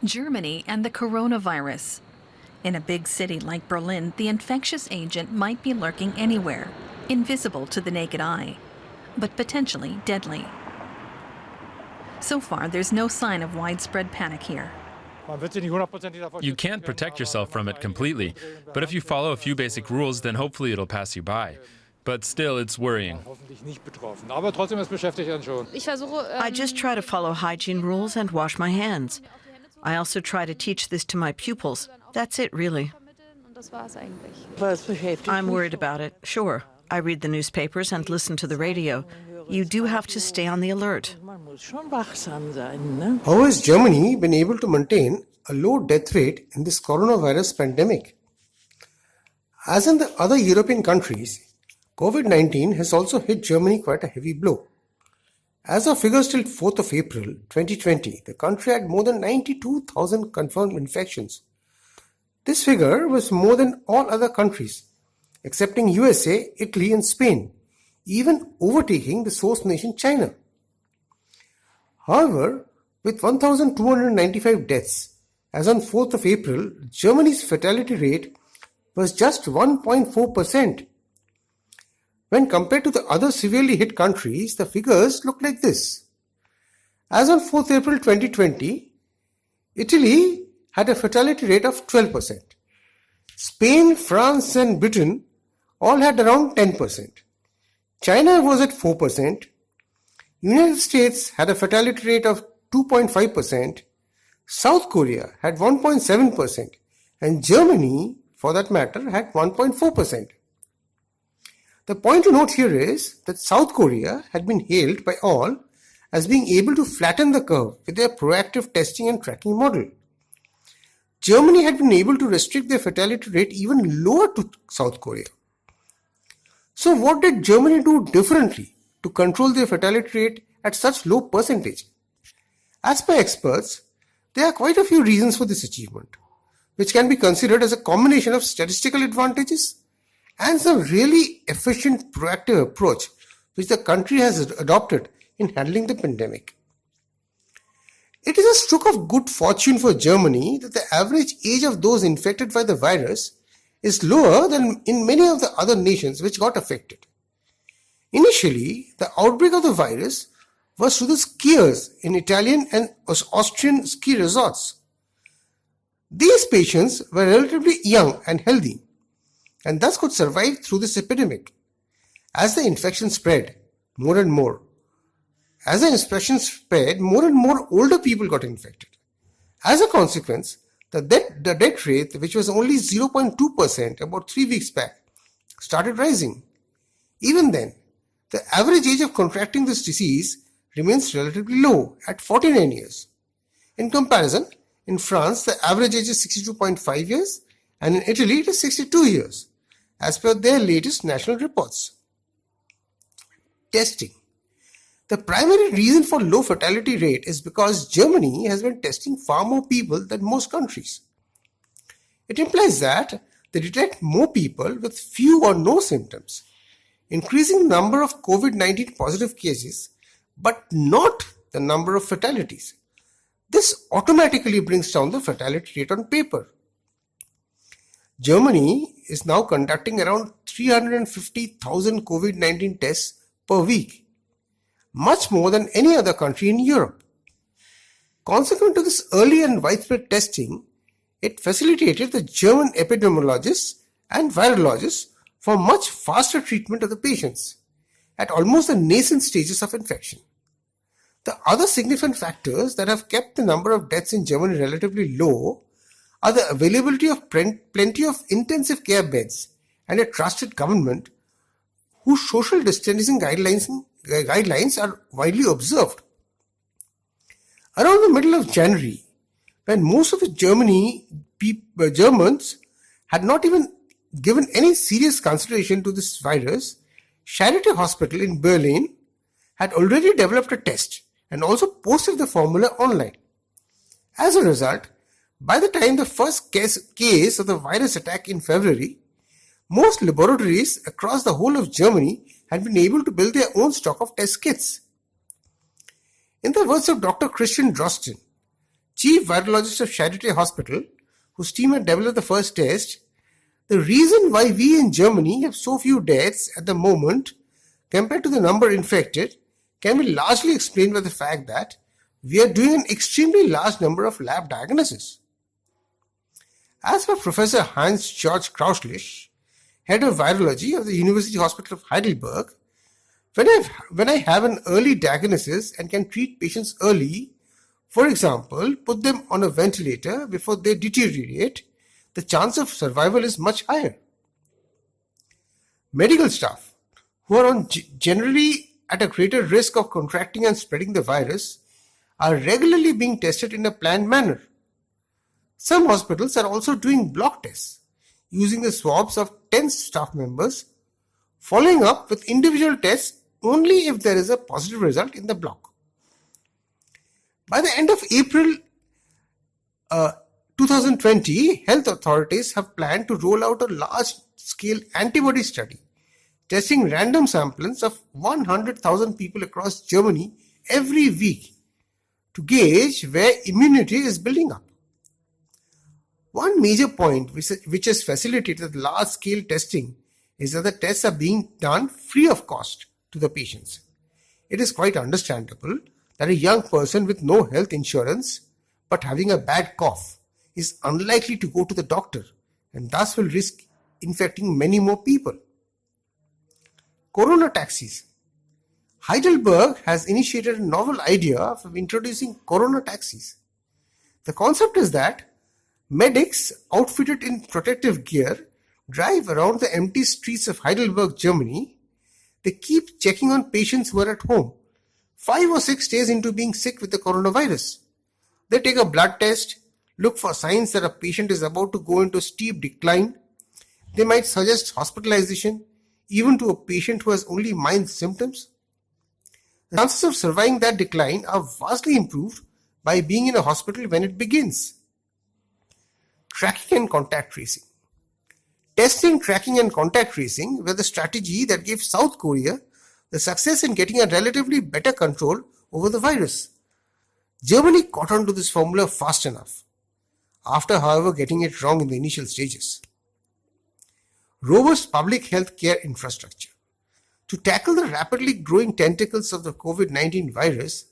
Germany and the coronavirus. In a big city like Berlin, the infectious agent might be lurking anywhere, invisible to the naked eye, but potentially deadly. So far, there's no sign of widespread panic here. You can't protect yourself from it completely, but if you follow a few basic rules, then hopefully it'll pass you by. But still, it's worrying. I just try to follow hygiene rules and wash my hands. I also try to teach this to my pupils. That's it, really. I'm worried about it, sure. I read the newspapers and listen to the radio. You do have to stay on the alert. How has Germany been able to maintain a low death rate in this coronavirus pandemic? As in the other European countries, COVID-19 has also hit Germany quite a heavy blow. As of figures till 4th of April 2020, the country had more than 92,000 confirmed infections. This figure was more than all other countries, excepting USA, Italy and Spain, even overtaking the source nation China. However, with 1,295 deaths, as on 4th of April, Germany's fatality rate was just 1.4%. When compared to the other severely hit countries, the figures look like this. As on 4th April 2020, Italy had a fatality rate of 12%. Spain, France and Britain all had around 10%. China was at 4%. United States had a fatality rate of 2.5%. South Korea had 1.7%. And Germany, for that matter, had 1.4%. The point to note here is that South Korea had been hailed by all as being able to flatten the curve with their proactive testing and tracking model. Germany had been able to restrict their fatality rate even lower to South Korea. So what did Germany do differently to control their fatality rate at such low percentage? As per experts, there are quite a few reasons for this achievement, which can be considered as a combination of statistical advantages and some really efficient proactive approach which the country has adopted in handling the pandemic. It is a stroke of good fortune for Germany that the average age of those infected by the virus is lower than in many of the other nations which got affected. Initially, the outbreak of the virus was through the skiers in Italian and Austrian ski resorts. These patients were relatively young and healthy, and thus could survive through this epidemic. As the infection spread more and more, more and more older people got infected. As a consequence, the death rate, which was only 0.2% about 3 weeks back, started rising. Even then, the average age of contracting this disease remains relatively low at 49 years. In comparison, in France, the average age is 62.5 years, and in Italy, it is 62 years, as per their latest national reports. Testing. The primary reason for low fatality rate is because Germany has been testing far more people than most countries. It implies that they detect more people with few or no symptoms, increasing the number of COVID-19 positive cases, but not the number of fatalities. This automatically brings down the fatality rate on paper. Germany is now conducting around 350,000 COVID-19 tests per week, much more than any other country in Europe. Consequent to this early and widespread testing, it facilitated the German epidemiologists and virologists for much faster treatment of the patients at almost the nascent stages of infection. The other significant factors that have kept the number of deaths in Germany relatively low are the availability of plenty of intensive care beds and a trusted government whose social distancing guidelines are widely observed. Around the middle of January, when most of the Germans had not even given any serious consideration to this virus, Charité Hospital in Berlin had already developed a test and also posted the formula online. As a result, by the time the first case of the virus attack in February, most laboratories across the whole of Germany had been able to build their own stock of test kits. In the words of Dr. Christian Drosten, chief virologist of Charité Hospital, whose team had developed the first test, the reason why we in Germany have so few deaths at the moment compared to the number infected can be largely explained by the fact that we are doing an extremely large number of lab diagnoses. As per Professor Heinz-Georg Krauschlich, head of virology of the University Hospital of Heidelberg, when I have an early diagnosis and can treat patients early, for example, put them on a ventilator before they deteriorate, the chance of survival is much higher. Medical staff, who are generally at a greater risk of contracting and spreading the virus, are regularly being tested in a planned manner. Some hospitals are also doing block tests, using the swabs of 10 staff members, following up with individual tests only if there is a positive result in the block. By the end of April 2020, health authorities have planned to roll out a large-scale antibody study, testing random samples of 100,000 people across Germany every week to gauge where immunity is building up. One major point which has facilitated large-scale testing is that the tests are being done free of cost to the patients. It is quite understandable that a young person with no health insurance but having a bad cough is unlikely to go to the doctor and thus will risk infecting many more people. Corona taxis. Heidelberg has initiated a novel idea of introducing corona taxis. The concept is that medics outfitted in protective gear drive around the empty streets of Heidelberg, Germany. They keep checking on patients who are at home 5 or 6 days into being sick with the coronavirus. They take a blood test, look for signs that a patient is about to go into steep decline. They might suggest hospitalization, even to a patient who has only mild symptoms. The chances of surviving that decline are vastly improved by being in a hospital when it begins. Tracking and contact tracing. Testing, tracking and contact tracing were the strategy that gave South Korea the success in getting a relatively better control over the virus. Germany caught on to this formula fast enough, after however getting it wrong in the initial stages. Robust public health care infrastructure. To tackle the rapidly growing tentacles of the COVID-19 virus,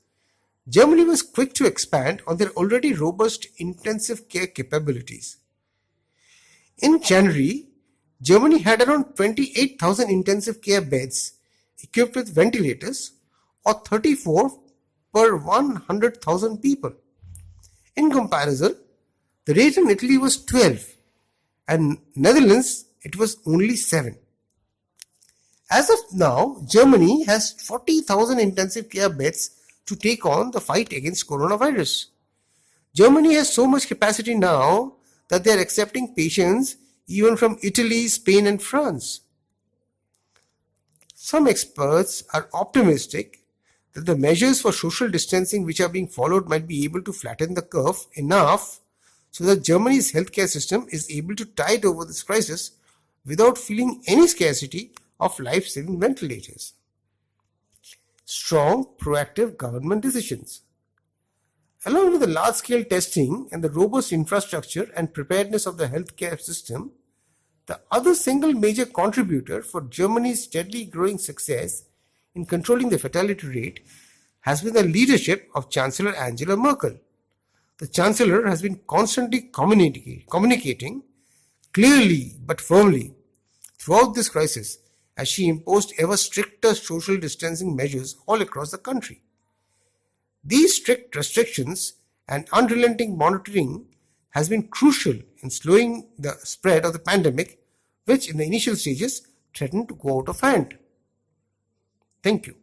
Germany was quick to expand on their already robust intensive care capabilities. In January, Germany had around 28,000 intensive care beds equipped with ventilators, or 34 per 100,000 people. In comparison, the rate in Italy was 12 and Netherlands it was only 7. As of now, Germany has 40,000 intensive care beds to take on the fight against coronavirus. Germany has so much capacity now that they are accepting patients even from Italy, Spain and France. Some experts are optimistic that the measures for social distancing which are being followed might be able to flatten the curve enough so that Germany's healthcare system is able to tide over this crisis without feeling any scarcity of life-saving ventilators. Strong, proactive government decisions. Along with the large-scale testing and the robust infrastructure and preparedness of the healthcare system, the other single major contributor for Germany's steadily growing success in controlling the fatality rate has been the leadership of Chancellor Angela Merkel. The Chancellor has been constantly communicating clearly but firmly throughout this crisis as she imposed ever stricter social distancing measures all across the country. These strict restrictions and unrelenting monitoring has been crucial in slowing the spread of the pandemic, which in the initial stages threatened to go out of hand. Thank you.